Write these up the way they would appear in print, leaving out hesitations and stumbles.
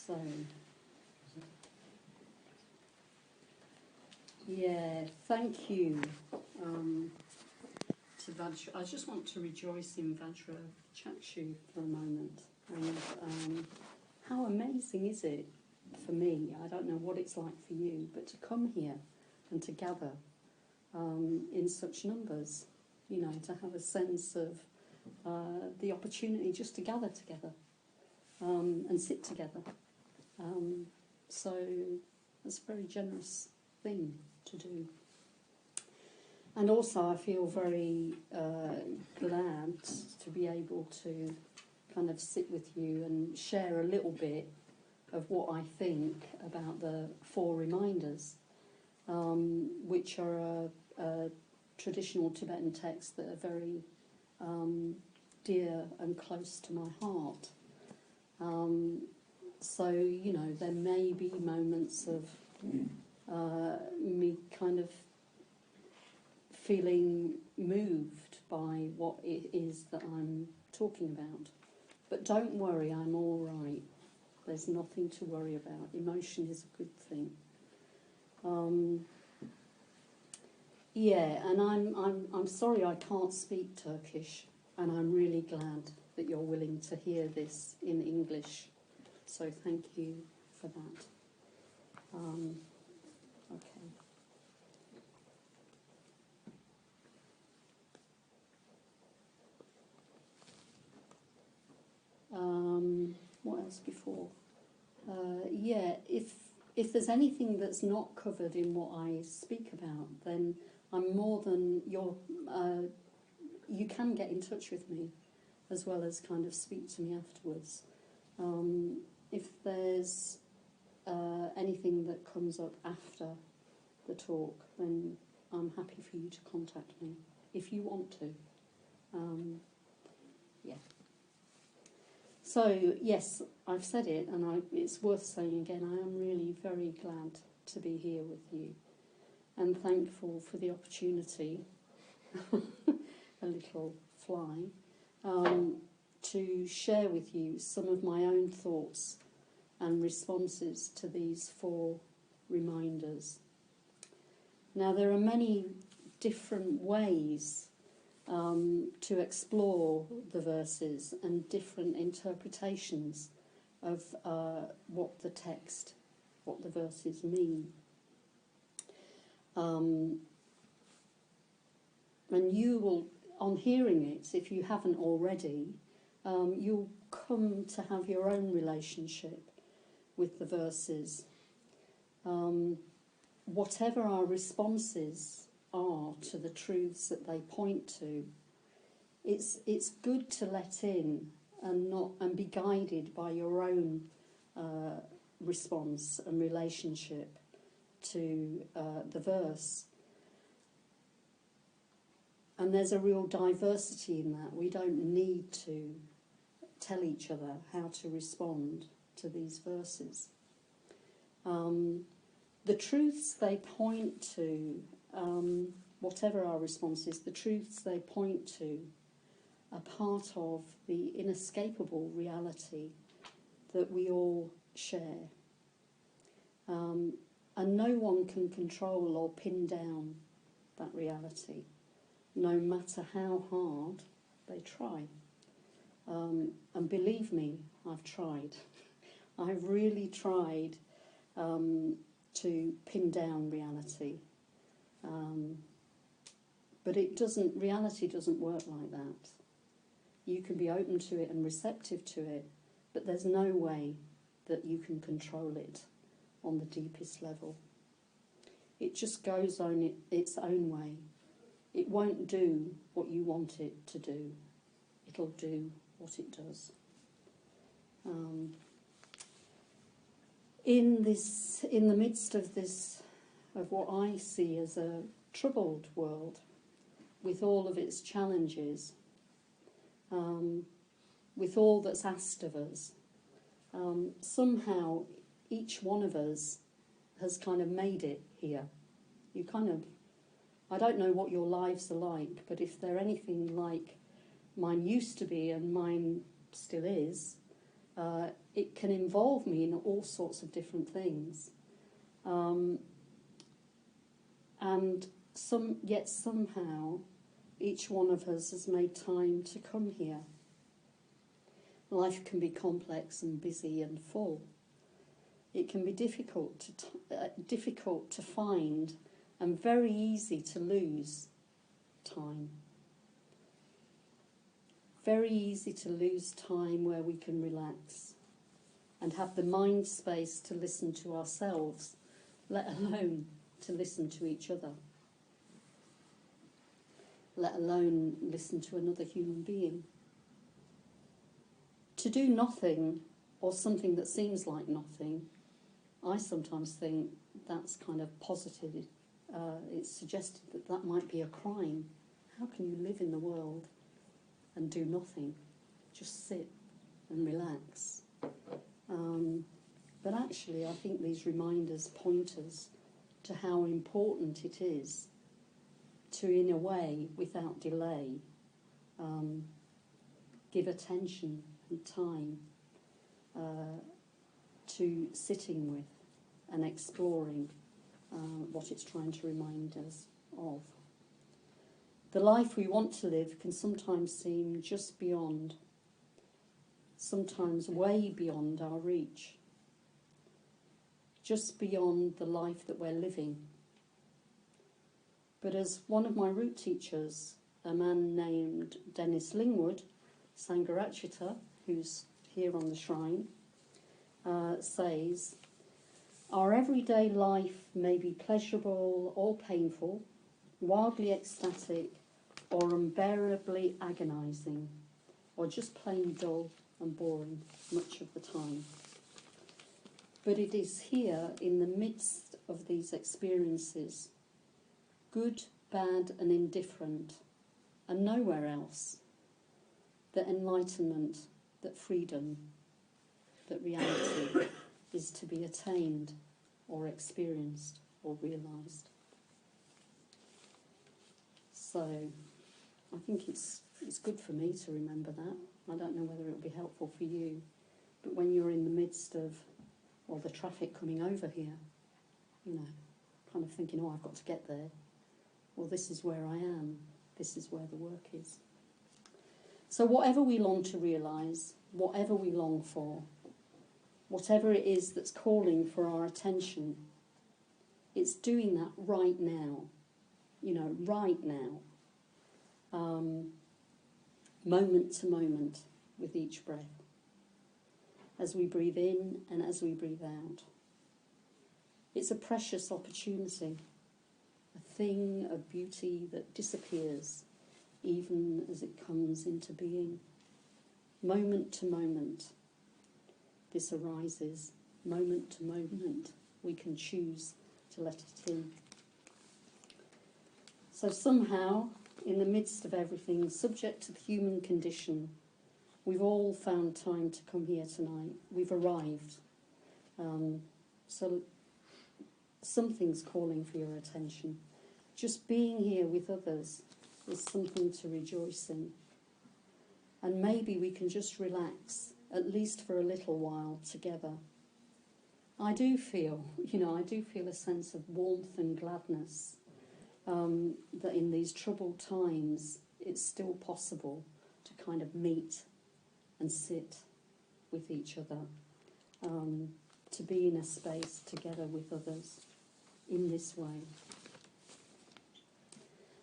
So, yeah, thank you to Vajra. I just want to rejoice in Vajra Chakshu for a moment. And how amazing is it for me? I don't know what it's like for you, but to come here and to gather in such numbers, you know, to have a sense of the opportunity just to gather together and sit together. So it's a very generous thing to do. And also I feel very glad to be able to kind of sit with you and share a little bit of what I think about the 4 reminders, which are a traditional Tibetan text that are very dear and close to my heart. So, you know, there may be moments of me kind of feeling moved by what it is that I'm talking about. But don't worry, I'm all right. There's nothing to worry about. Emotion is a good thing. Yeah, and I'm sorry I can't speak Turkish, and I'm really glad that you're willing to hear this in English. So thank you for that. Okay. What else before? Yeah, if there's anything that's not covered in what I speak about, then I'm more than you can get in touch with me, as well as kind of speak to me afterwards. If there's anything that comes up after the talk, then I'm happy for you to contact me if you want to. Yeah. So, yes, I've said it, and it's worth saying again, I am really very glad to be here with you, and thankful for the opportunity, a little fly, to share with you some of my own thoughts and responses to these 4 reminders. Now, there are many different ways to explore the verses and different interpretations of what the text, what the verses mean. And you will, on hearing it, if you haven't already, you'll come to have your own relationship with the verses. Whatever our responses are to the truths that they point to, it's good to let in and be guided by your own response and relationship to the verse. And there's a real diversity in that. We don't need to tell each other how to respond to these verses. The truths they point to, whatever our response is, the truths they point to are part of the inescapable reality that we all share. And no one can control or pin down that reality, no matter how hard they try. And believe me, I've tried. I've really tried to pin down reality. But reality doesn't work like that. You can be open to it and receptive to it, but there's no way that you can control it on the deepest level. It just goes on its own way. It won't do what you want it to do. It'll do what it does. In the midst of this, of what I see as a troubled world, with all of its challenges, with all that's asked of us, somehow each one of us has kind of made it here. I don't know what your lives are like, but if they're anything like mine used to be and mine still is, it can involve me in all sorts of different things. And yet somehow each one of us has made time to come here. Life can be complex and busy and full. It can be difficult to find and very easy to lose time. Very easy to lose time where we can relax and have the mind space to listen to ourselves, let alone to listen to each other, let alone listen to another human being. To do nothing, or something that seems like nothing, I sometimes think that's kind of posited. It's suggested that that might be a crime. How can you live in the world and do nothing? Just sit and relax. But actually, I think these reminders point us to how important it is to, in a way, without delay, give attention and time to sitting with and exploring what it's trying to remind us of. The life we want to live can sometimes seem just beyond, sometimes way beyond our reach, just beyond the life that we're living. But as one of my root teachers, a man named Dennis Lingwood, Sangharachita, who's here on the shrine, says, our everyday life may be pleasurable or painful, wildly ecstatic or unbearably agonising, or just plain dull and boring much of the time. But it is here, in the midst of these experiences, good, bad and indifferent, and nowhere else, that enlightenment, that freedom, that reality is to be attained or experienced or realised. So I think it's good for me to remember that. I don't know whether it'll be helpful for you, but when you're in the midst of, well, the traffic coming over here, you know, kind of thinking, oh, I've got to get there. Well, this is where I am. This is where the work is. So whatever we long to realise, whatever we long for, whatever it is that's calling for our attention, it's doing that right now. You know, right now. Moment to moment with each breath. As we breathe in and as we breathe out. It's a precious opportunity. A thing of beauty that disappears even as it comes into being. Moment to moment, this arises. Moment to moment, we can choose to let it in. So somehow, in the midst of everything, subject to the human condition, we've all found time to come here tonight. We've arrived. So something's calling for your attention. Just being here with others is something to rejoice in. And maybe we can just relax, at least for a little while, together. I do feel a sense of warmth and gladness, that in these troubled times it's still possible to kind of meet and sit with each other, to be in a space together with others in this way.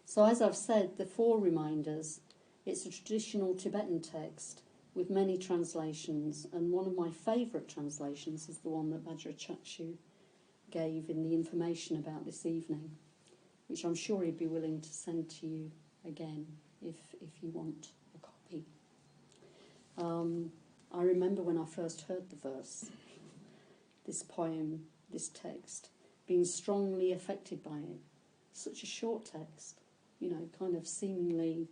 So as I've said, the 4 reminders, it's a traditional Tibetan text with many translations, and one of my favourite translations is the one that Vajrachakshu gave in the information about this evening, which I'm sure he'd be willing to send to you again if you want a copy. I remember when I first heard the verse, this poem, this text, being strongly affected by it. Such a short text, you know, kind of seemingly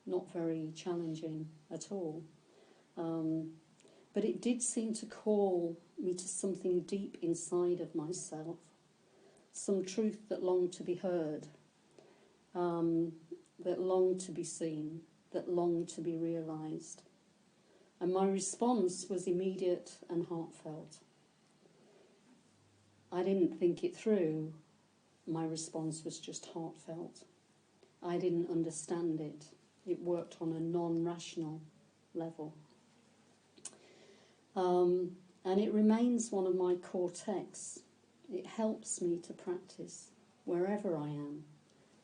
not very challenging at all. But it did seem to call me to something deep inside of myself, some truth that longed to be heard, that longed to be seen, that longed to be realised. And my response was immediate and heartfelt. I didn't think it through. My response was just heartfelt. I didn't understand it. It worked on a non-rational level. And it remains one of my core texts. It helps me to practice wherever I am,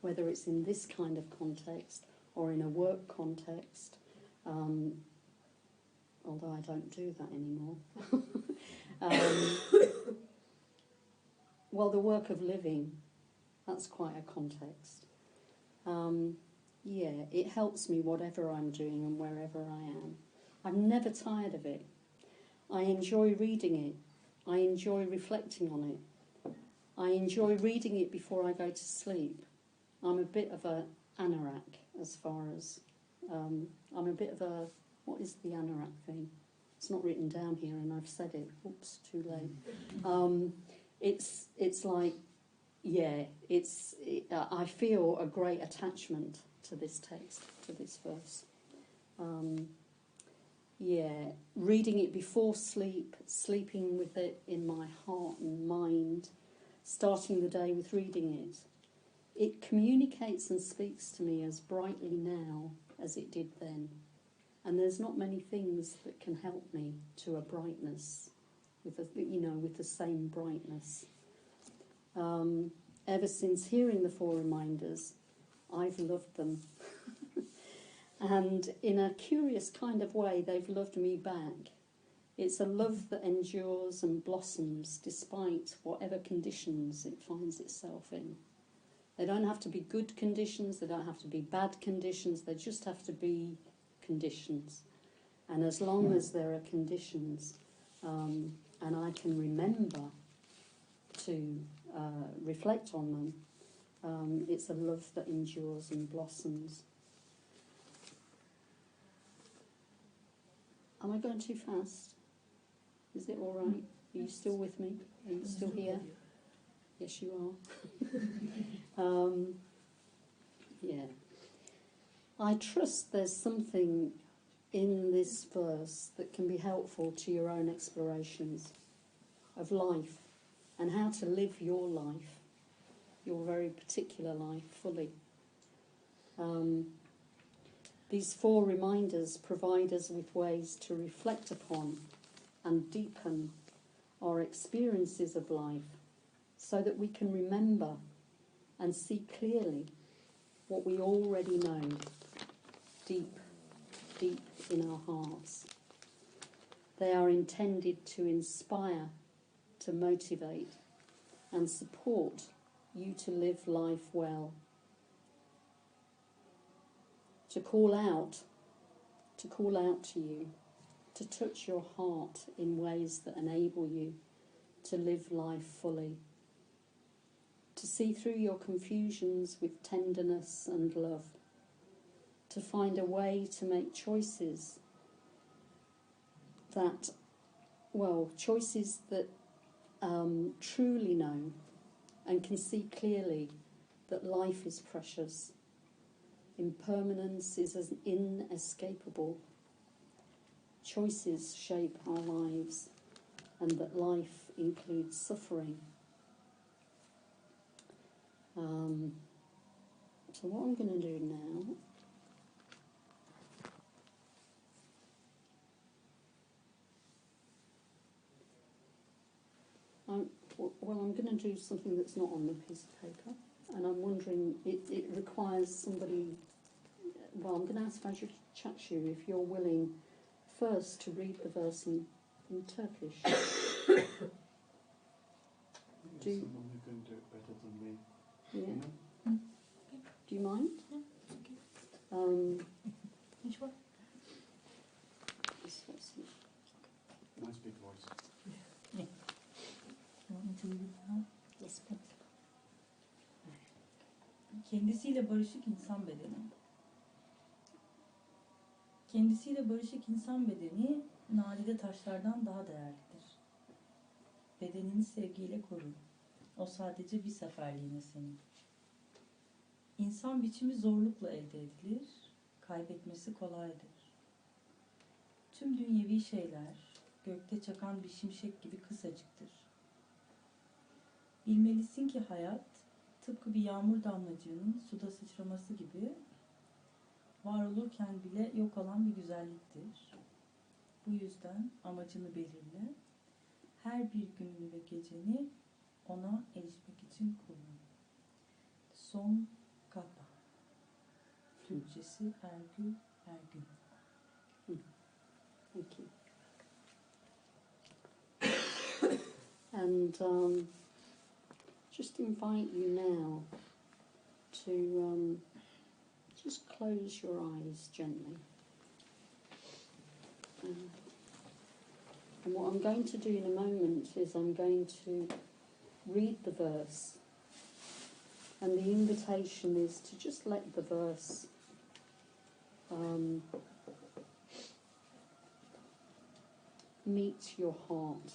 whether it's in this kind of context or in a work context, although I don't do that anymore. Well, the work of living, that's quite a context. Yeah, it helps me whatever I'm doing and wherever I am. I'm never tired of it. I enjoy reading it. I enjoy reflecting on it. I enjoy reading it before I go to sleep. I'm a bit of a anorak as far as... I'm a bit of a... What is the anorak thing? It's not written down here and I've said it. Oops, too late. It's like... Yeah, I feel a great attachment to this text, to this verse. Yeah, reading it before sleep, sleeping with it in my heart and mind, starting the day with reading it. It communicates and speaks to me as brightly now as it did then. And there's not many things that can help me to a brightness, with the same brightness. Ever since hearing the four reminders, I've loved them. And in a curious kind of way, they've loved me back. It's a love that endures and blossoms despite whatever conditions it finds itself in. They don't have to be good conditions, they don't have to be bad conditions, they just have to be conditions. And as long as there are conditions, and I can remember to reflect on them, it's a love that endures and blossoms. Am I going too fast? Is it all right? Are you still with me? Are you still here? Yes, you are. Yeah. I trust there's something in this verse that can be helpful to your own explorations of life and how to live your life, your very particular life, fully. These four reminders provide us with ways to reflect upon and deepen our experiences of life so that we can remember and see clearly what we already know deep, deep in our hearts. They are intended to inspire, to motivate and support you to live life well. To call out to you, to touch your heart in ways that enable you to live life fully, to see through your confusions with tenderness and love, to find a way to make choices that truly know and can see clearly that life is precious. Impermanence is as inescapable. Choices shape our lives, and that life includes suffering. So what I'm going to do now... I'm going to do something that's not on the piece of paper, and I'm wondering, it requires somebody... Well, I'm going to ask Vajra Chakshu if you're willing first to read the verse in Turkish. Someone who can do it better than me. Yeah. Do you mind? Which one? Nice big voice. Yeah. You want me to read it now? Yes, please. Kendisiyle barışık insan bedeni. Kendisiyle barışık insan bedeni nadide taşlardan daha değerlidir. Bedenini sevgiyle koru. O sadece bir seferliğine senin. İnsan biçimi zorlukla elde edilir, kaybetmesi kolaydır. Tüm dünyevi şeyler gökte çakan bir şimşek gibi kısacıktır. Bilmelisin ki hayat tıpkı bir yağmur damlacığının suda sıçraması gibi var olurken bile yok olan bir güzelliktir. Bu yüzden amacını belirle. Her bir gününü ve geceni ona erişmek için kullan. Son kapa. Türkçesi Ergül Ergün. Thank you. And just invite you now to just close your eyes gently. And what I'm going to do in a moment is I'm going to read the verse. And the invitation is to just let the verse meet your heart.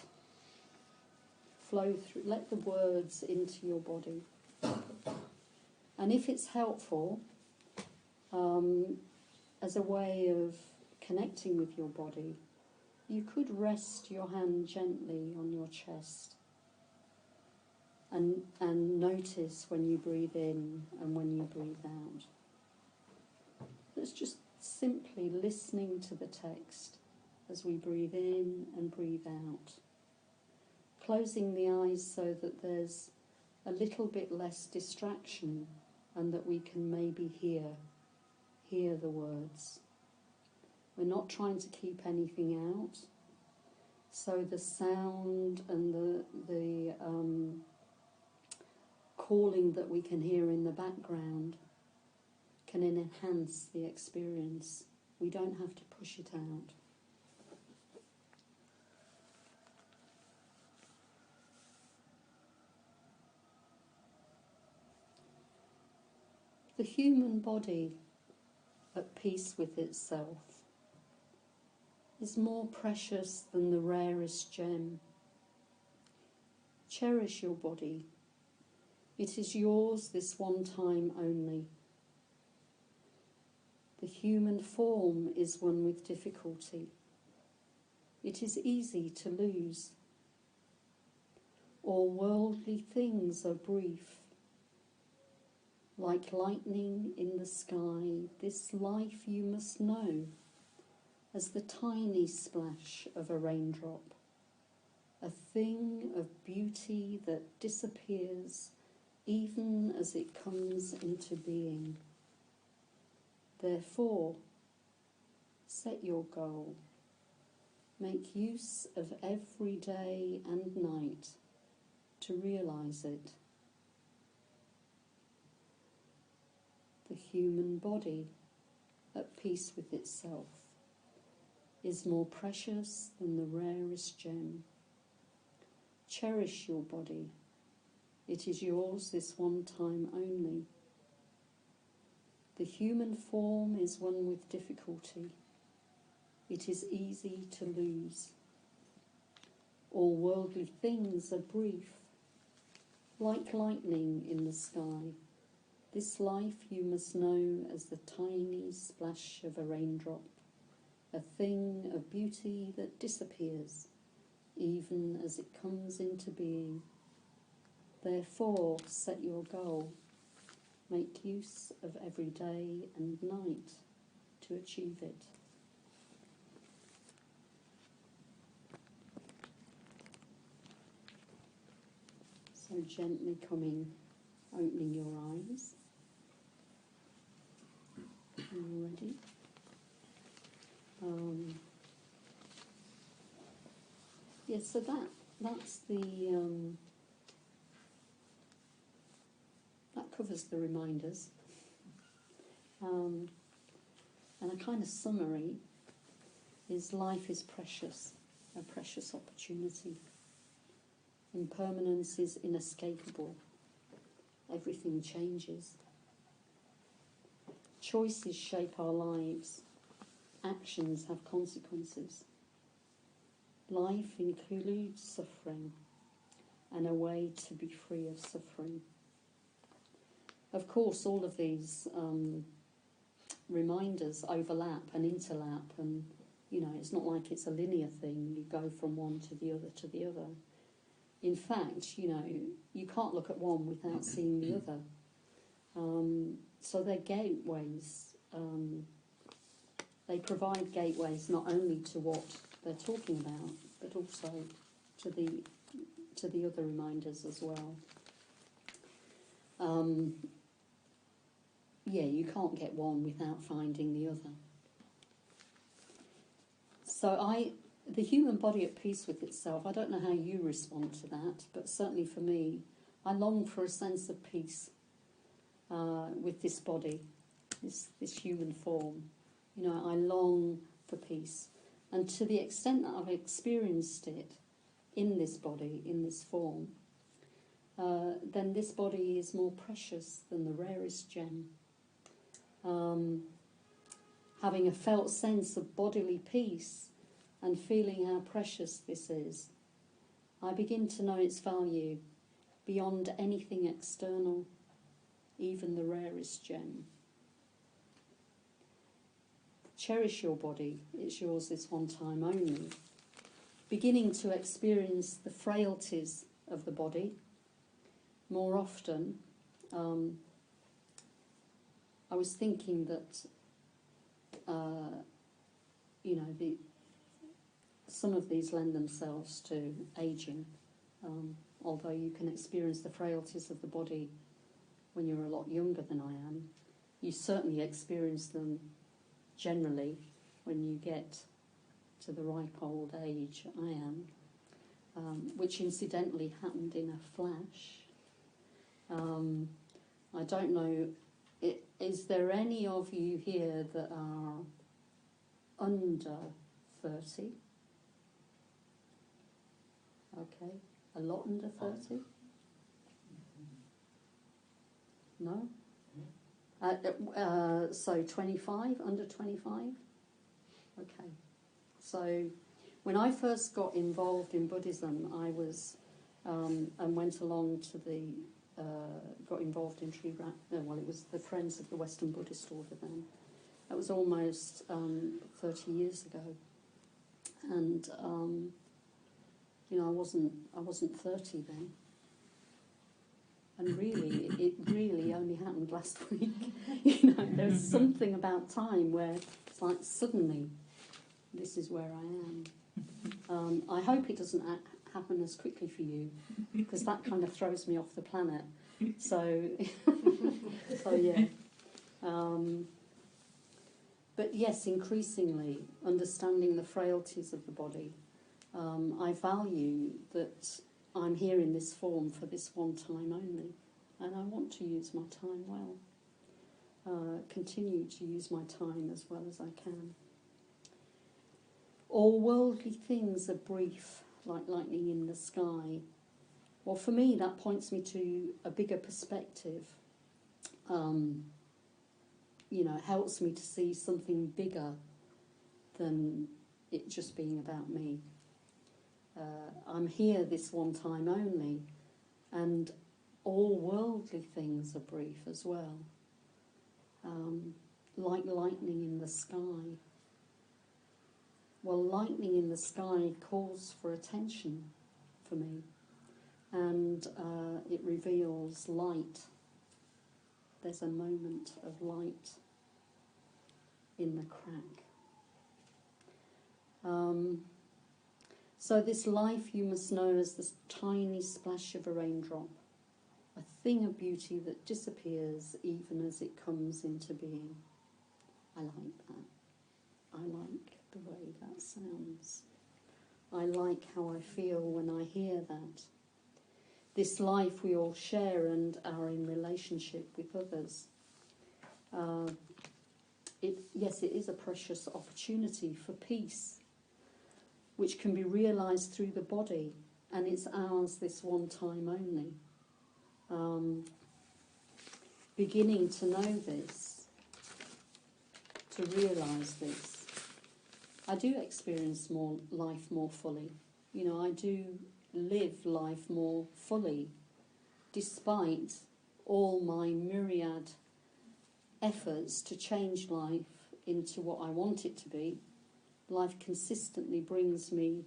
Flow through, let the words into your body. And if it's helpful, as a way of connecting with your body, you could rest your hand gently on your chest and notice when you breathe in and when you breathe out. It's just simply listening to the text as we breathe in and breathe out. Closing the eyes so that there's a little bit less distraction and that we can maybe hear the words. We're not trying to keep anything out, so the sound and the calling that we can hear in the background can enhance the experience. We don't have to push it out. The human body, at peace with itself, is more precious than the rarest gem. Cherish your body. It is yours this one time only. The human form is one with difficulty. It is easy to lose. All worldly things are brief. Like lightning in the sky, this life you must know as the tiny splash of a raindrop, a thing of beauty that disappears even as it comes into being. Therefore, set your goal. Make use of every day and night to realize it. The human body, at peace with itself, is more precious than the rarest gem. Cherish your body. It is yours this one time only. The human form is one with difficulty. It is easy to lose. All worldly things are brief, like lightning in the sky. This life you must know as the tiny splash of a raindrop, a thing of beauty that disappears, even as it comes into being. Therefore, set your goal. Make use of every day and night to achieve it. So gently opening your eyes. Are you ready? Yes, so that's the that covers the reminders. And a kind of summary is life is precious, a precious opportunity. Impermanence is inescapable. Everything changes. Choices shape our lives. Actions have consequences. Life includes suffering and a way to be free of suffering. Of course, all of these reminders overlap and interlap, and You know, it's not like it's a linear thing. You go from one to the other to the other. In fact, you know, you can't look at one without seeing the other. So they're gateways. They provide gateways not only to what they're talking about, but also to the other reminders as well. Yeah, you can't get one without finding the other. So the human body at peace with itself, I don't know how you respond to that, but certainly for me, I long for a sense of peace with this body, this human form. You know, I long for peace. And to the extent that I've experienced it in this body, in this form, then this body is more precious than the rarest gem. Having a felt sense of bodily peace and feeling how precious this is, I begin to know its value beyond anything external, even the rarest gem. Cherish your body, it's yours this one time only. Beginning to experience the frailties of the body more often. I was thinking that, you know, some of these lend themselves to ageing, although you can experience the frailties of the body when you're a lot younger than I am. You certainly experience them generally when you get to the ripe old age I am, which incidentally happened in a flash. I don't know, is there any of you here that are under 30? Okay, a lot under 30? No? So 25, under 25? Okay. So when I first got involved in Buddhism, I was, and went along to got involved in Triratna, well, it was the Friends of the Western Buddhist Order then. That was almost 30 years ago. And, you know, I wasn't 30 then. And really, it really only happened last week. You know, there's something about time where it's like suddenly, this is where I am. I hope it doesn't happen as quickly for you, because that kind of throws me off the planet. So, so yeah. But yes, increasingly, understanding the frailties of the body, I value that I'm here in this form for this one time only, and I want to use my time well, continue to use my time as well as I can. All worldly things are brief, like lightning in the sky. Well, for me, that points me to a bigger perspective. You know, it helps me to see something bigger than it just being about me. I'm here this one time only, and all worldly things are brief as well. Like lightning in the sky. Well, lightning in the sky calls for attention for me, and it reveals light. There's a moment of light in the crack. So this life you must know as this tiny splash of a raindrop, a thing of beauty that disappears even as it comes into being. I like that. I like the way that sounds. I like how I feel when I hear that. This life we all share and are in relationship with others. Yes, it is a precious opportunity for peace, which can be realised through the body, and it's ours this one time only. Beginning to know this, to realise this, I do experience life more fully. You know, I do live life more fully, despite all my myriad efforts to change life into what I want it to be. life consistently brings me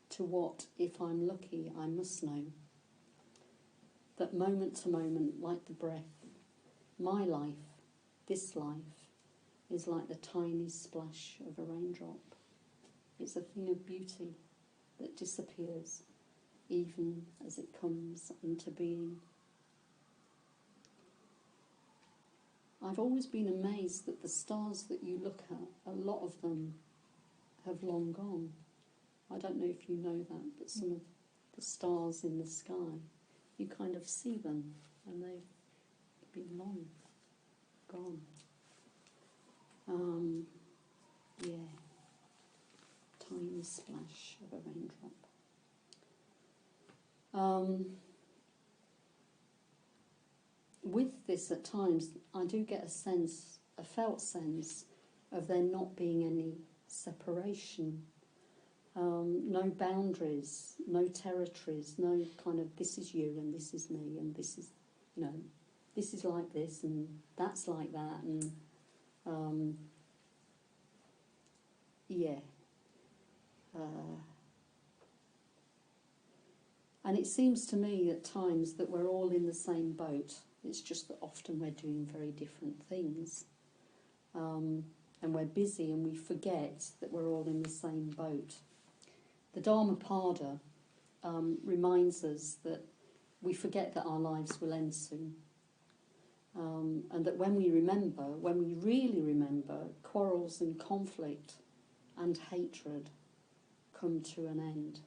to what, if I'm lucky, I must know. That moment to moment, like the breath, my life, this life, is like the tiny splash of a raindrop. It's a thing of beauty that disappears even as it comes into being. I've always been amazed that the stars that you look at, a lot of them have long gone. I don't know if you know that, but some of the stars in the sky, you kind of see them and they've been long gone. Yeah, tiny splash of a raindrop. With this at times, I do get a felt sense of there not being any separation, no boundaries, no territories, no kind of this is you and this is me and this is, this is like this and that's like that and and it seems to me at times that we're all in the same boat. It's just that often we're doing very different things. And we're busy and we forget that we're all in the same boat. The Dharmapada reminds us that we forget that our lives will end soon. And that when we really remember, quarrels and conflict and hatred come to an end.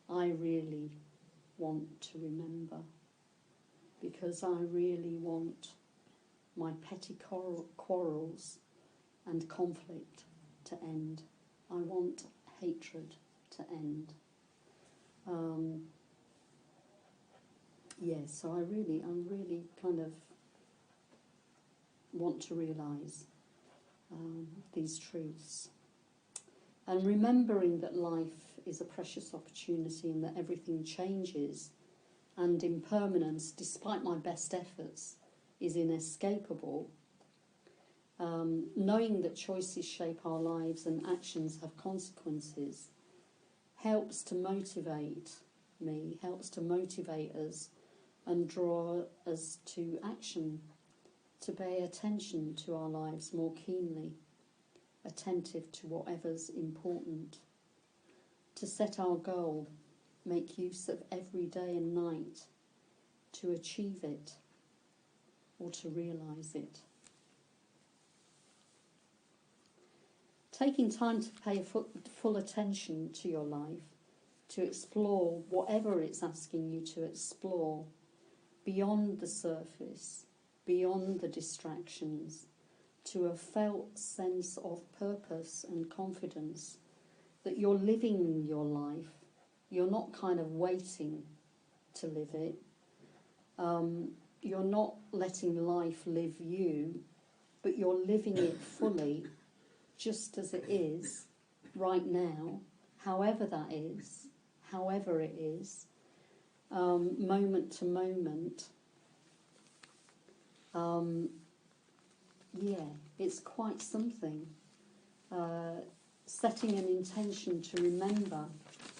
I really want to remember, because I really want my petty quarrels and conflict to end. I want hatred to end. So I really kind of want to realise these truths. And remembering that life is a precious opportunity and that everything changes, and impermanence, despite my best efforts, is inescapable. Knowing that choices shape our lives and actions have consequences helps to motivate me, helps to motivate us and draw us to action, to pay attention to our lives more keenly, attentive to whatever's important, to set our goal, make use of every day and night to achieve it or to realise it. Taking time to pay full attention to your life, to explore whatever it's asking you to explore, beyond the surface, beyond the distractions, to a felt sense of purpose and confidence that you're living your life. You're not kind of waiting to live it. You're not letting life live you, but you're living it fully, just as it is, right now, however it is, moment to moment. It's quite something. Setting an intention to remember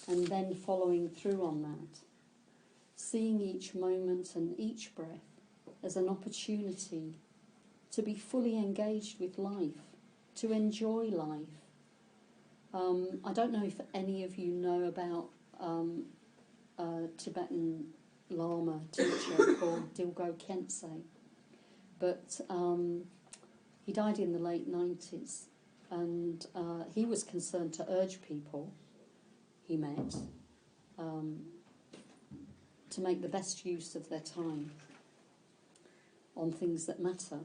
and then following through on that. Seeing each moment and each breath as an opportunity to be fully engaged with life, to enjoy life. I don't know if any of you know about a Tibetan Lama teacher called Dilgo Khyentse, but he died in the late 90s, and he was concerned to urge people he met to make the best use of their time on things that matter.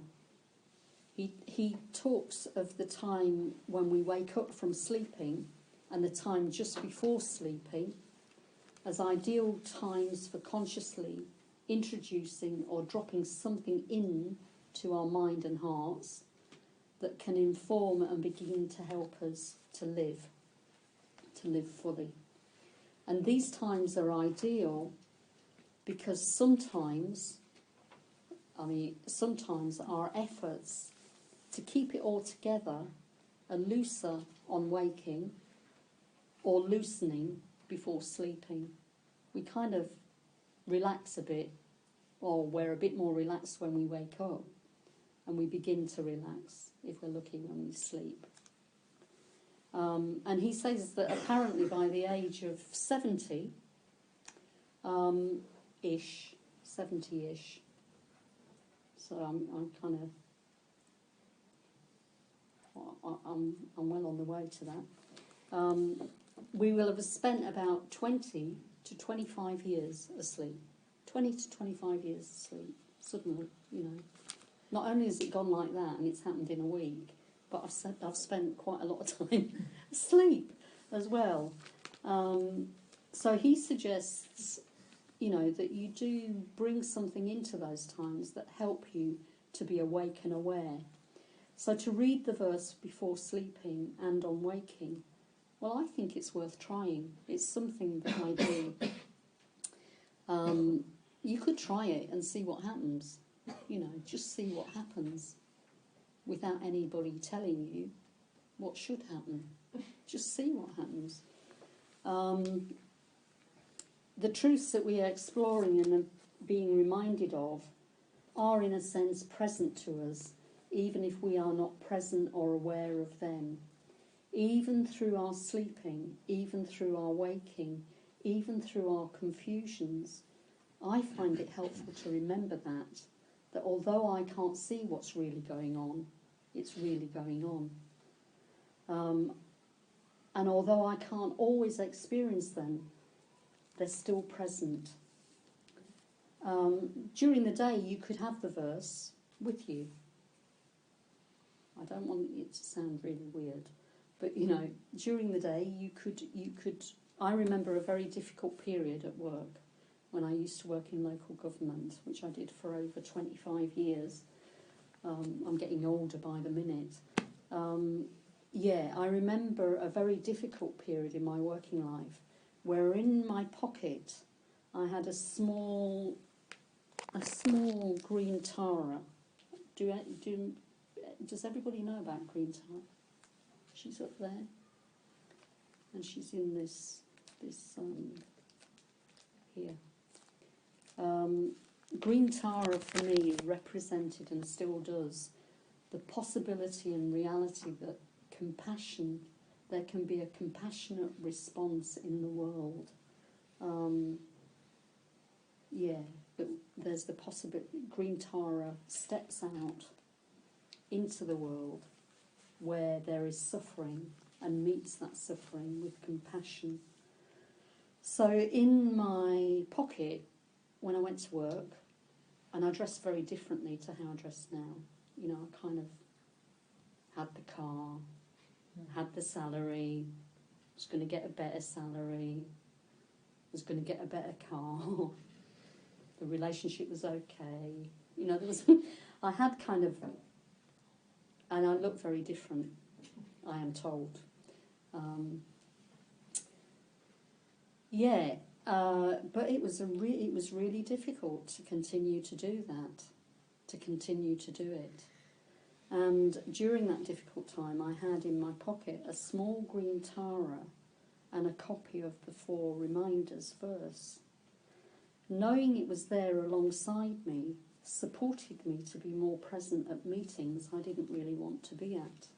He talks of the time when we wake up from sleeping and the time just before sleeping as ideal times for consciously introducing or dropping something in to our mind and hearts that can inform and begin to help us to live fully. And these times are ideal because sometimes our efforts to keep it all together are looser on waking or loosening before sleeping. We kind of relax a bit, or we're a bit more relaxed when we wake up, and we begin to relax if we're looking when we sleep. And he says that apparently by the age of 70, 70-ish, so I'm kind of, I'm well on the way to that. We will have spent about 20 to 25 years asleep. 20 to 25 years asleep, suddenly, you know. Not only has it gone like that, and it's happened in a week, but I've spent quite a lot of time asleep as well. So he suggests, you know, that you do bring something into those times that help you to be awake and aware. So to read the verse before sleeping and on waking, well, I think it's worth trying. It's something that I do. You could try it and see what happens. You know, just see what happens without anybody telling you what should happen. Just see what happens. The truths that we are exploring and are being reminded of are, in a sense, present to us, even if we are not present or aware of them. Even through our sleeping, even through our waking, even through our confusions, I find it helpful to remember that although I can't see what's really going on, it's really going on. And although I can't always experience them, they're still present. During the day, you could have the verse with you. I don't want it to sound really weird, but you know, during the day, you could. I remember a very difficult period at work when I used to work in local government, which I did for over 25 years. I'm getting older by the minute. I remember a very difficult period in my working life where in my pocket I had a small green Tara. Does everybody know about green Tara? She's up there, and she's in this here. Green Tara for me represented, and still does, the possibility and reality that there can be a compassionate response in the world. That there's the possibility. Green Tara steps out into the world where there is suffering and meets that suffering with compassion. So in my pocket, when I went to work, and I dressed very differently to how I dress now. You know, I kind of had the car, had the salary, was going to get a better salary, was going to get a better car, the relationship was okay. You know, there was, I had kind of, and I looked very different, I am told. But it was really difficult to continue to do that, to continue to do it. And during that difficult time, I had in my pocket a small green Tara and a copy of the 4 Reminders verse. Knowing it was there alongside me supported me to be more present at meetings I didn't really want to be at.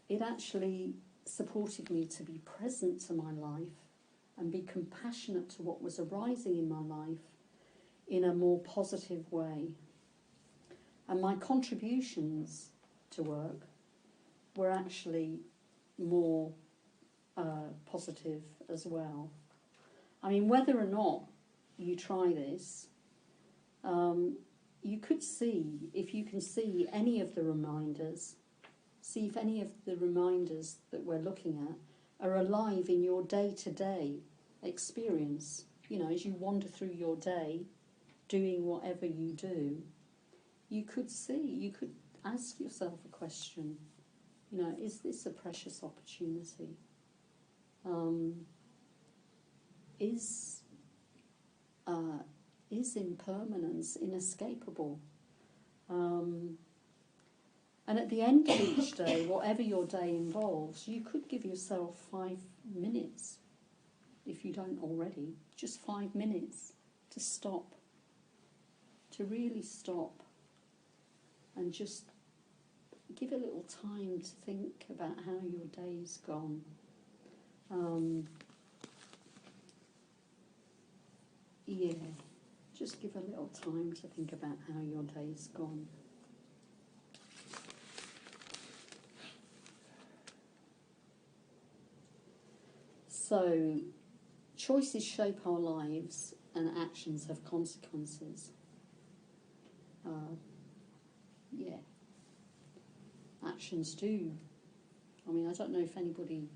It actually supported me to be present to my life and be compassionate to what was arising in my life in a more positive way. And my contributions to work were actually more positive as well. I mean, whether or not you try this, you could see, if you can see any of the reminders, see if any of the reminders that we're looking at are alive in your day-to-day experience. You know, as you wander through your day, doing whatever you do, you could ask yourself a question, you know, is this a precious opportunity? Is impermanence inescapable? And at the end of each day, whatever your day involves, you could give yourself 5 minutes, if you don't already, just 5 minutes to stop, to really stop, and just give a little time to think about how your day's gone. Yeah, just give a little time to think about how your day's gone. So, choices shape our lives and actions have consequences. Yeah. Actions do. I mean, I don't know if anybody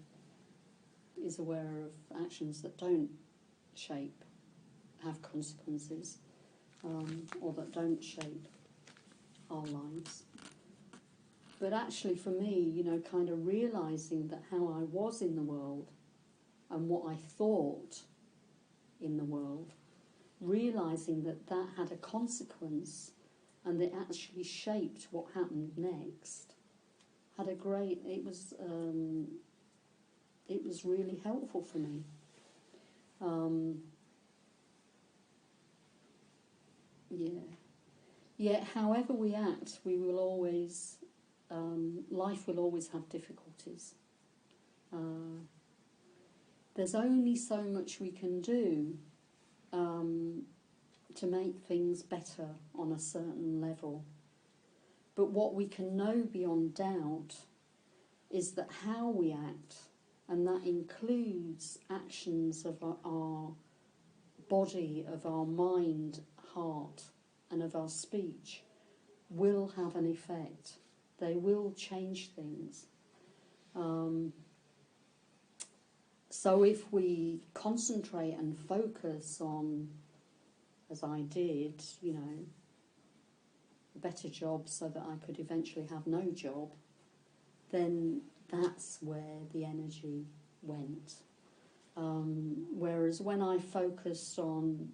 is aware of actions that don't have consequences, or that don't shape our lives. But actually for me, kind of realising that how I was in the world and what I thought in the world, realising that that had a consequence and it actually shaped what happened next, it was really helpful for me. Yet however we act, we will always, life will always have difficulties. There's only so much we can do to make things better on a certain level. But what we can know beyond doubt is that how we act, and that includes actions of our body, of our mind, heart, and of our speech, will have an effect. They will change things. So if we concentrate and focus on, as I did, a better job so that I could eventually have no job, then that's where the energy went. Whereas when I focused on,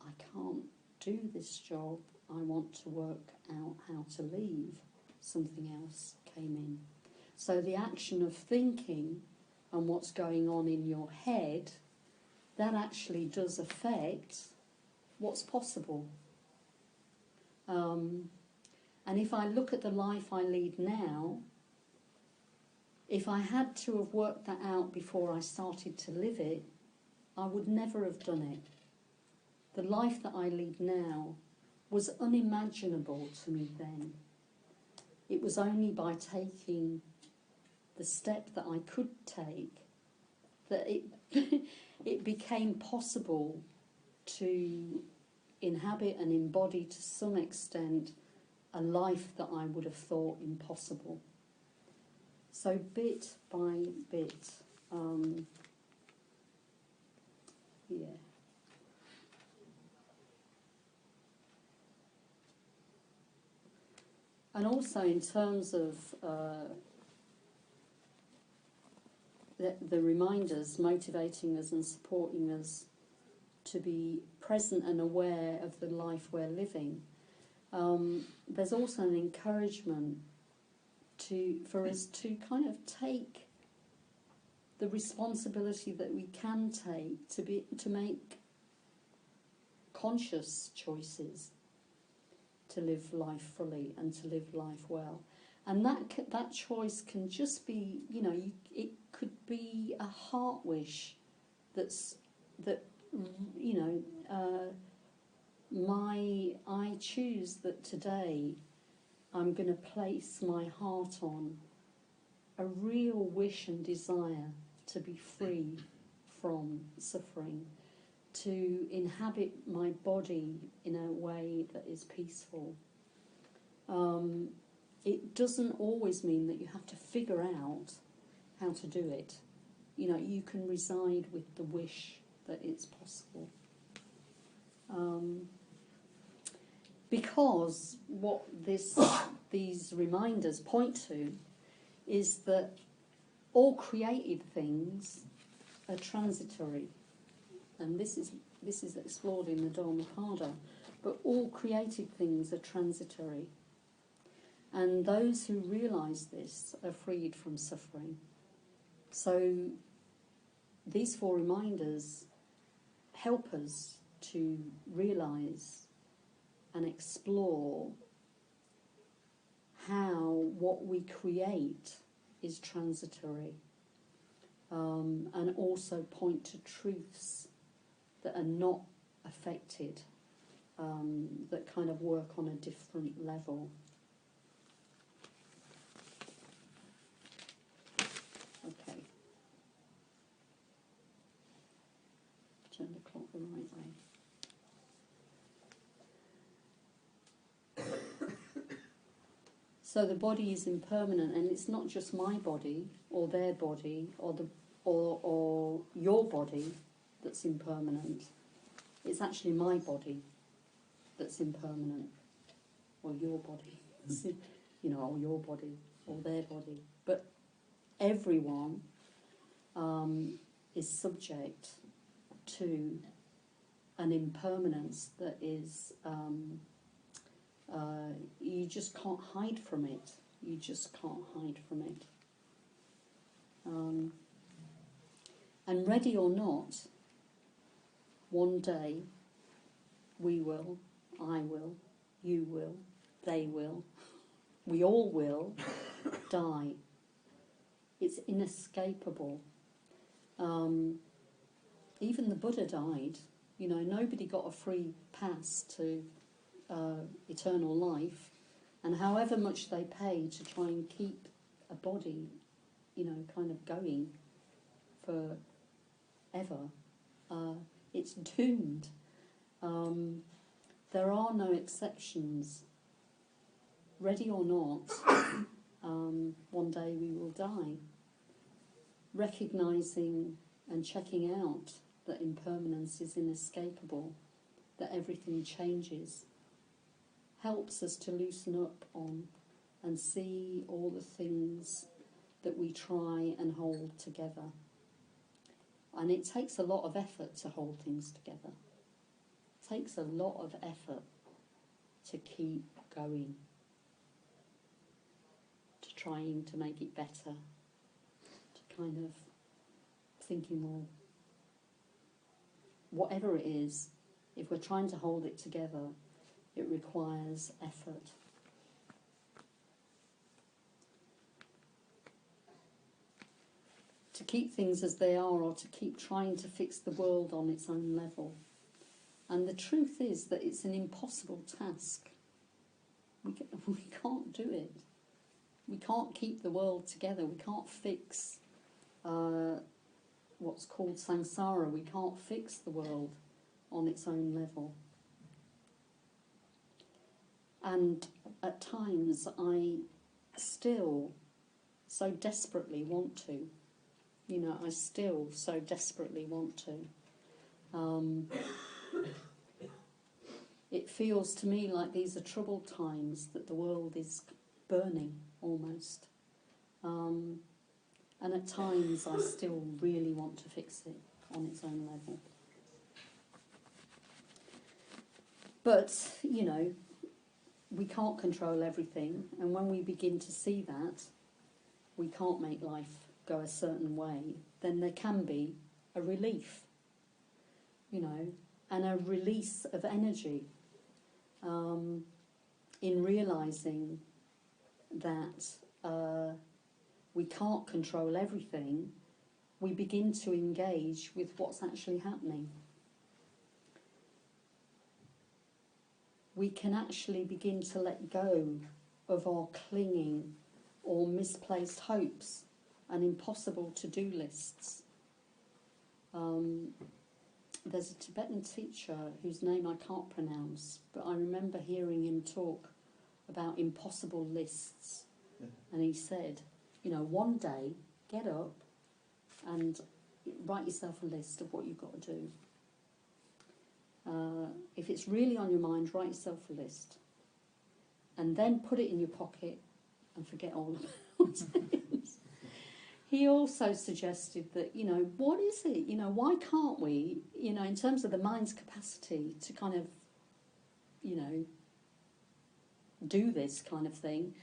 I can't do this job, I want to work out how to leave, something else came in. So the action of thinking and what's going on in your head, that actually does affect what's possible. And if I look at the life I lead now, if I had to have worked that out before I started to live it, I would never have done it. The life that I lead now was unimaginable to me then. It was only by taking the step that I could take that it became possible to inhabit and embody to some extent a life that I would have thought impossible. So bit by bit, And also in terms of the reminders motivating us and supporting us to be present and aware of the life we're living, there's also an encouragement for us to kind of take the responsibility that we can take to make conscious choices to live life fully and to live life well. And that choice can just be, it could be a heart wish I choose that today I'm going to place my heart on a real wish and desire to be free from suffering, to inhabit my body in a way that is peaceful. It doesn't always mean that you have to figure out how to do it. You can reside with the wish that it's possible. Because what these reminders point to is that all created things are transitory. And this is explored in the Dharmacharini, but all created things are transitory. And those who realise this are freed from suffering. So these four reminders help us to realise and explore how what we create is transitory, and also point to truths that are not affected, that kind of work on a different level. Okay. Turn the clock the right way. So the body is impermanent, and it's not just my body or their body or your body that's impermanent. It's actually my body that's impermanent, or your body, or your body or their body. But everyone is subject to an impermanence that is. You just can't hide from it. You just can't hide from it. And ready or not, one day we will, I will, you will, they will, we all will die. It's inescapable. Even the Buddha died. Nobody got a free pass to eternal life, and however much they pay to try and keep a body, kind of going forever, it's doomed. There are no exceptions. Ready or not, one day we will die. Recognising and checking out that impermanence is inescapable, that everything changes, helps us to loosen up on and see all the things that we try and hold together. And it takes a lot of effort to hold things together. It takes a lot of effort to keep going, to trying to make it better, to kind of thinking, well, whatever it is, if we're trying to hold it together, it requires effort. To keep things as they are, or to keep trying to fix the world on its own level. And the truth is that it's an impossible task. We can't do it. We can't keep the world together. We can't fix what's called samsara. We can't fix the world on its own level. And at times I still so desperately want to. I still so desperately want to. It feels to me like these are troubled times, that the world is burning almost. And at times I still really want to fix it on its own level. But, we can't control everything, and when we begin to see that we can't make life go a certain way, then there can be a relief, and a release of energy in realising that we can't control everything. We begin to engage with what's actually happening. We can actually begin to let go of our clinging or misplaced hopes and impossible to-do lists. There's a Tibetan teacher whose name I can't pronounce, but I remember hearing him talk about impossible lists. And he said, one day, get up and write yourself a list of what you've got to do. If it's really on your mind, write yourself a list. And then put it in your pocket and forget all about it. He also suggested that, what is it? Why can't we, in terms of the mind's capacity to kind of, do this kind of thing,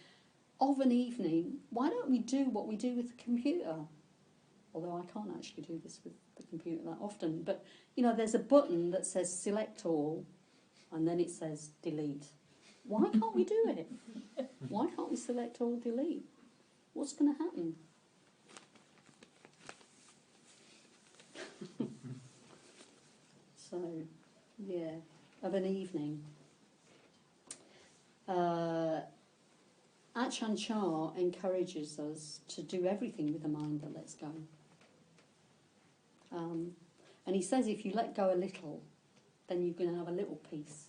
of an evening, why don't we do what we do with the computer? Although I can't actually do this with the computer that often. But, you know, there's a button that says select all, and then it says delete. Why can't we do it? Why can't we select all, delete? What's going to happen? So, yeah, of an evening. Ajahn Chah encourages us to do everything with the mind that lets go. And he says if you let go a little, then you're going to have a little peace.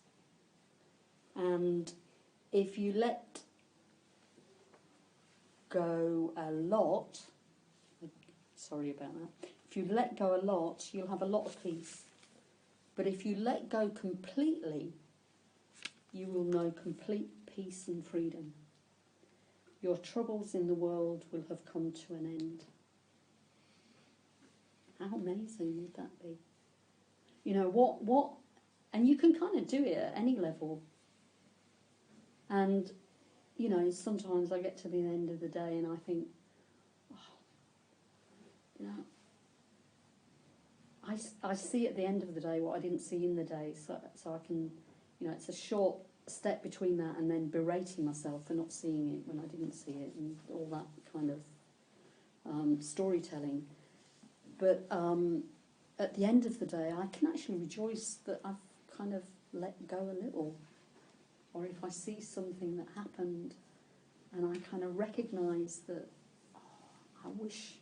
And if you let go a lot, sorry about that, if you let go a lot, you'll have a lot of peace. But if you let go completely, you will know complete peace and freedom. Your troubles in the world will have come to an end. How amazing would that be? You know, what, and you can kind of do it at any level. And, you know, sometimes I get to the end of the day and I think, oh, you know, I see at the end of the day what I didn't see in the day, so I can, you know, it's a short step between that and then berating myself for not seeing it when I didn't see it and all that kind of storytelling. But at the end of the day, I can actually rejoice that I've kind of let go a little. Or if I see something that happened and I kind of recognise that, oh, I wish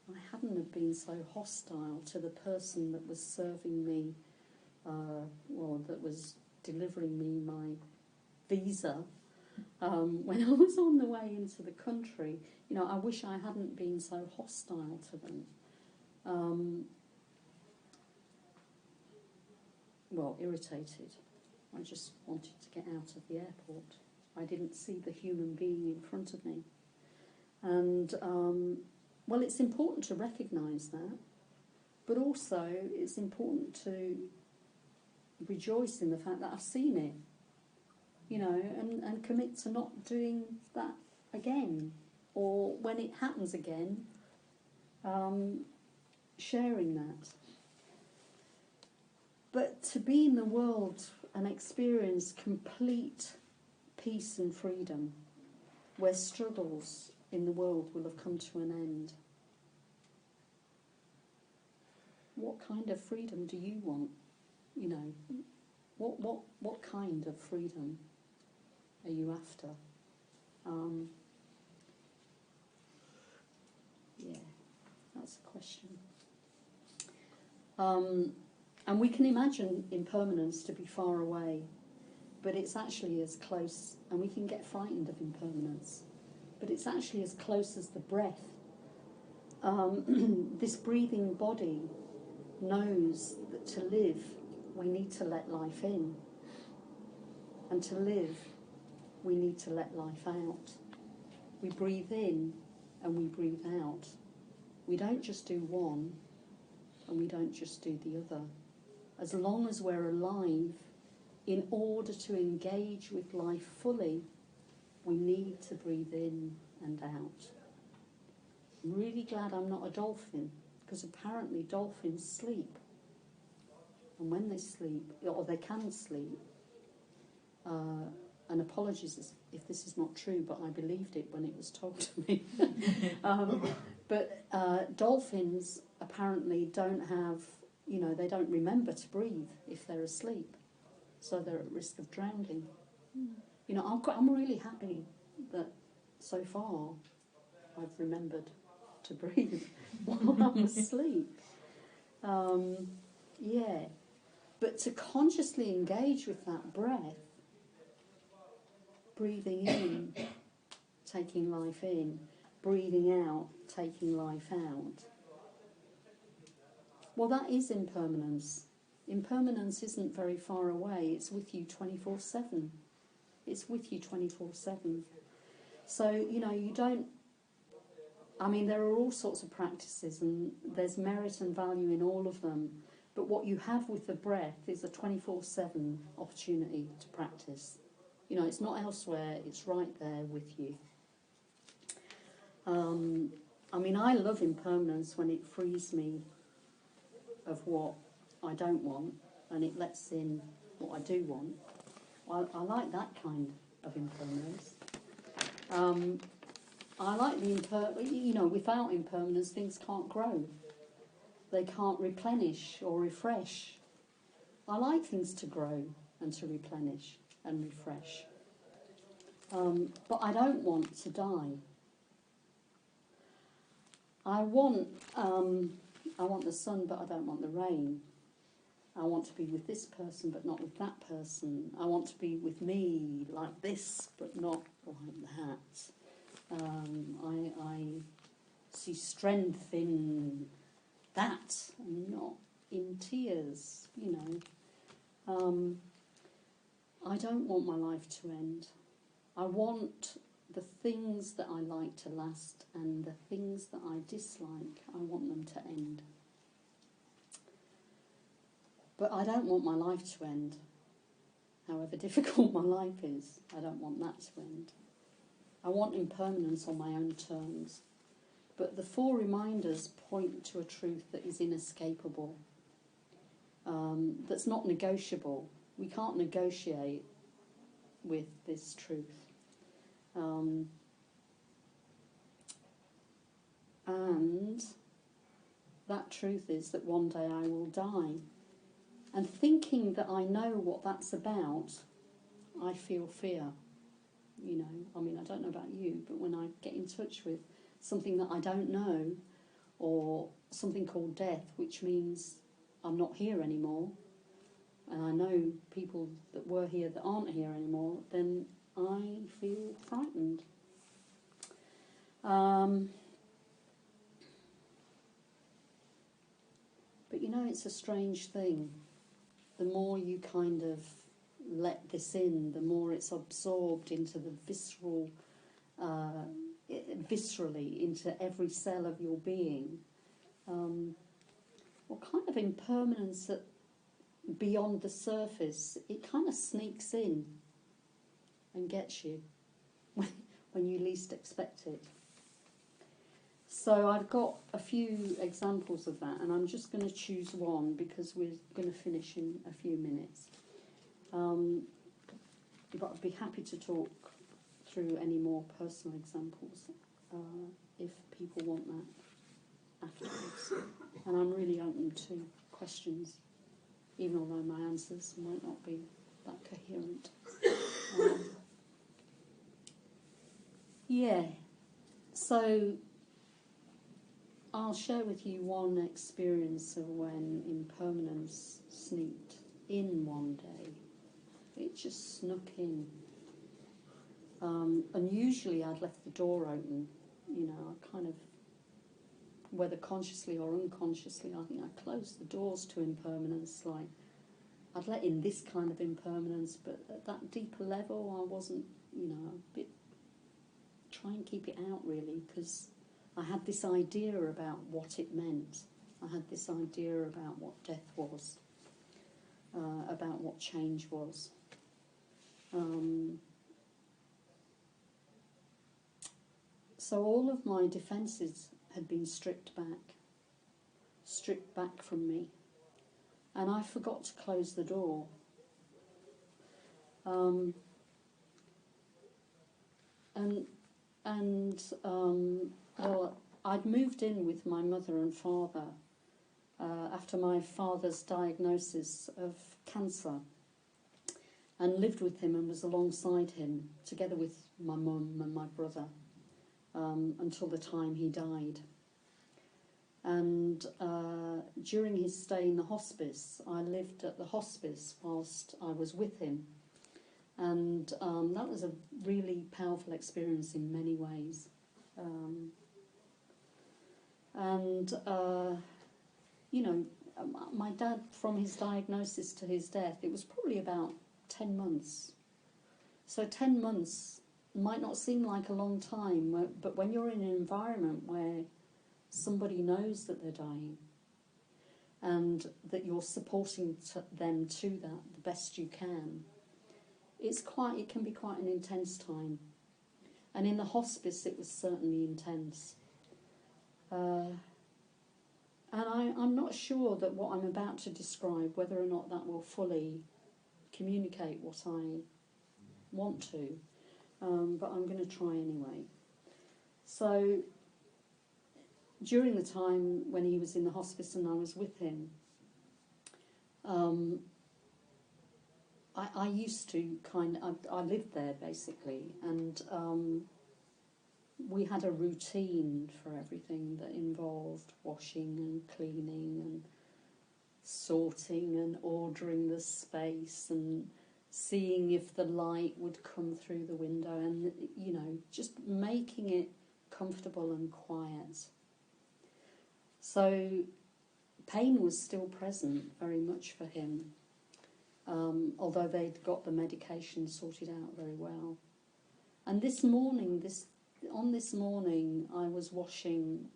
I hadn't have been so hostile to the person that was serving me, or that was delivering me my visa when I was on the way into the country. You know, I wish I hadn't been so hostile to them. Well, irritated. I just wanted to get out of the airport. I didn't see the human being in front of me. And, well, it's important to recognise that, but also it's important to rejoice in the fact that I've seen it, you know, and commit to not doing that again. Or when it happens again, sharing that. But to be in the world and experience complete peace and freedom, where struggles in the world will have come to an end. What kind of freedom do you want? You know, what kind of freedom are you after? Yeah, that's a question. And we can imagine impermanence to be far away, but it's actually as close, and we can get frightened of impermanence, but it's actually as close as the breath. This breathing body knows that to live, we need to let life in. And to live, we need to let life out. We breathe in and we breathe out. We don't just do one and we don't just do the other. As long as we're alive, in order to engage with life fully, we need to breathe in and out. I'm really glad I'm not a dolphin, because apparently dolphins sleep. And when they sleep, or they can sleep, and apologies if this is not true, but I believed it when it was told to me. But dolphins apparently don't have, you know, they don't remember to breathe if they're asleep. So they're at risk of drowning. You know, I'm really happy that so far I've remembered to breathe while I'm asleep. Yeah. But to consciously engage with that breath, breathing in, taking life in, breathing out, taking life out. Well, that is impermanence. Impermanence isn't very far away. It's with you 24/7. It's with you 24/7. So, you know, you don't... I mean, there are all sorts of practices and there's merit and value in all of them. But what you have with the breath is a 24/7 opportunity to practice. You know, it's not elsewhere, it's right there with you. I mean, I love impermanence when it frees me of what I don't want and it lets in what I do want. I like that kind of impermanence. I like the without impermanence, things can't grow. They can't replenish or refresh. I like things to grow and to replenish and refresh. But I don't want to die. I want the sun, but I don't want the rain. I want to be with this person, but not with that person. I want to be with me like this, but not like that. I see strength in that, and not in tears. I don't want my life to end. I want the things that I like to last, and the things that I dislike, I want them to end. But I don't want my life to end. However difficult my life is, I don't want that to end. I want impermanence on my own terms. But the 4 reminders point to a truth that is inescapable, that's not negotiable. We can't negotiate with this truth. And that truth is that one day I will die. And thinking that I know what that's about, I feel fear. I mean, I don't know about you, but when I get in touch with something that I don't know, or something called death, which means I'm not here anymore, and I know people that were here that aren't here anymore, then I feel frightened. But it's a strange thing. The more you kind of let this in, the more it's absorbed into the viscerally into every cell of your being. What kind of impermanence that beyond the surface, it kind of sneaks in and gets you when you least expect it. So I've got a few examples of that, and I'm just going to choose one because we're going to finish in a few minutes. But I'd be happy to talk through any more personal examples if people want that afterwards. And I'm really open to questions, even although my answers might not be that coherent. So I'll share with you one experience of when impermanence sneaked in one day. It just snuck in. And usually I'd left the door open, I kind of, whether consciously or unconsciously, I think I closed the doors to impermanence. Like, I'd let in this kind of impermanence, but at that deeper level I wasn't, a bit, try and keep it out really, because I had this idea about what it meant. I had this idea about what death was, about what change was. So all of my defences had been stripped back from me, and I forgot to close the door. Well, I'd moved in with my mother and father after my father's diagnosis of cancer, and lived with him and was alongside him, together with my mum and my brother, until the time he died. And during his stay in the hospice, I lived at the hospice whilst I was with him. And that was a really powerful experience in many ways. My dad, from his diagnosis to his death, it was probably about 10 months. So 10 months might not seem like a long time, but when you're in an environment where somebody knows that they're dying and that you're supporting them to that the best you can, it can be quite an intense time. And in the hospice it was certainly intense. And I'm not sure that what I'm about to describe, whether or not that will fully communicate what I want to, but I'm going to try anyway. So during the time when he was in the hospice and I was with him, I used to I lived there basically, and we had a routine for everything that involved washing and cleaning and sorting and ordering the space and seeing if the light would come through the window, and just making it comfortable and quiet. So pain was still present very much for him, although they'd got the medication sorted out very well. And this morning I was washing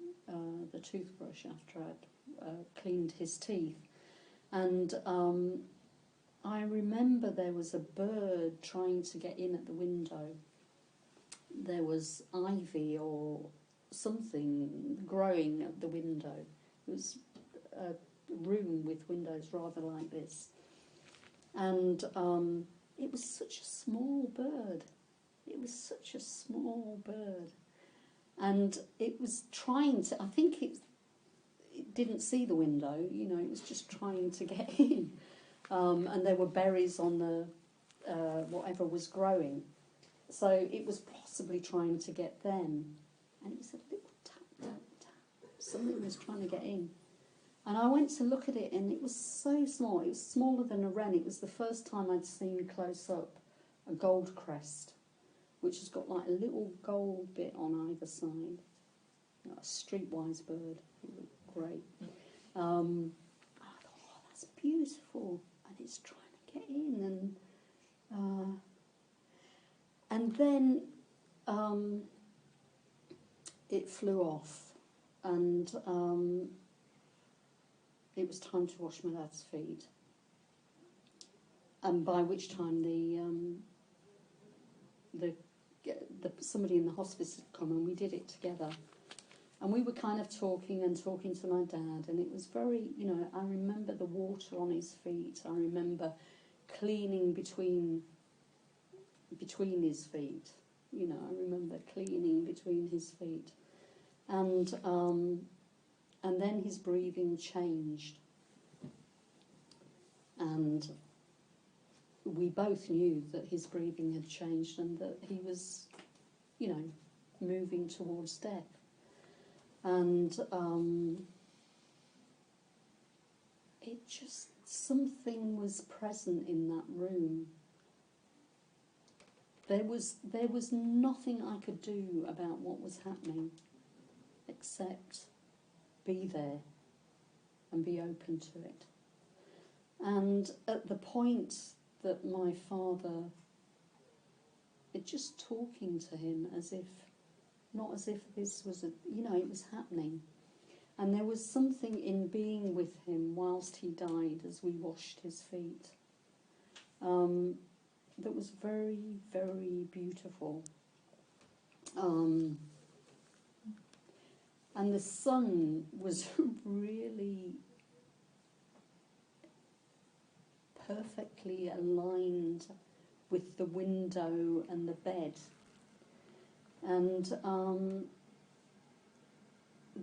the toothbrush after I'd cleaned his teeth, and I remember there was a bird trying to get in at the window. There was ivy or something growing at the window. It was a room with windows rather like this. And it was such a small bird. It was such a small bird. And it was trying to, I think it didn't see the window, it was just trying to get in. And there were berries on the whatever was growing. So it was possibly trying to get them. And it was a little tap, tap, tap. Something was trying to get in. And I went to look at it, and it was so small. It was smaller than a wren. It was the first time I'd seen close up a gold crest, which has got like a little gold bit on either side. A streetwise bird. It looked great. I thought, oh, that's beautiful. And it's trying to get in. And then it flew off. And it was time to wash my dad's feet. And by which time somebody in the hospice had come, and we did it together. And we were kind of talking to my dad, and it was very, I remember the water on his feet. I remember cleaning between his feet. I remember cleaning between his feet. And then his breathing changed. And we both knew that his breathing had changed and that he was, moving towards death. And something was present in that room. There was nothing I could do about what was happening except be there and be open to it. And at the point that my father, just talking to him not as if this was it was happening. And there was something in being with him whilst he died as we washed his feet that was very, very beautiful. And the sun was really perfectly aligned with the window and the bed. And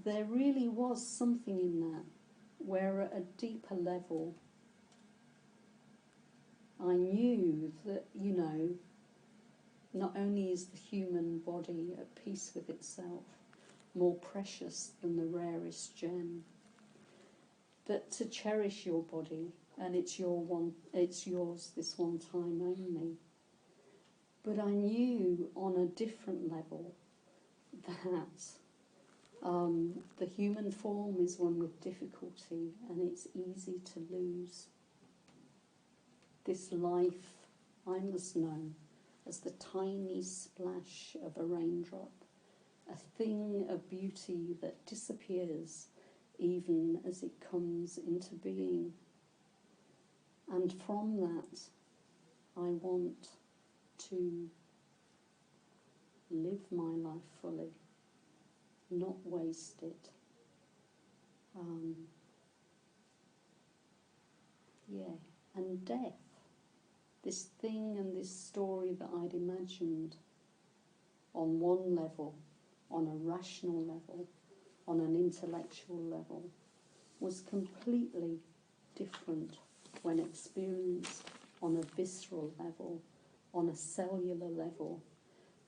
there really was something in that where at a deeper level I knew that, not only is the human body at peace with itself, more precious than the rarest gem, that to cherish your body, and it's yours this one time only. But I knew on a different level that the human form is one with difficulty, and it's easy to lose. This life I must know as the tiny splash of a raindrop, a thing of beauty that disappears even as it comes into being. And from that, I want to live my life fully, not waste it. And death, this thing and this story that I'd imagined on one level, on a rational level, on an intellectual level, was completely different when experienced on a visceral level, on a cellular level,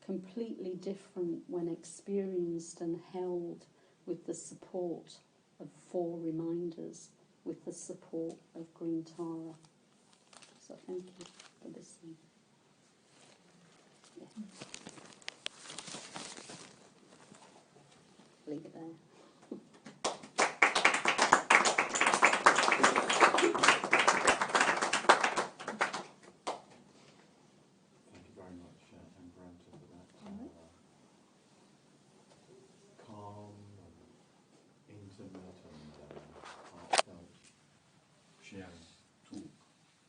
completely different when experienced and held with the support of 4 reminders, with the support of Green Tara. So thank you for listening. Yeah. Leave it there. Thank you very much, Ambaranta, for that calm, and intimate, and heartfelt sharing talk.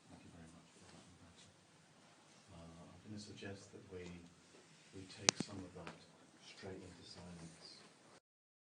Thank you very much for that, Ambaranta. I'm going to suggest that we take some of that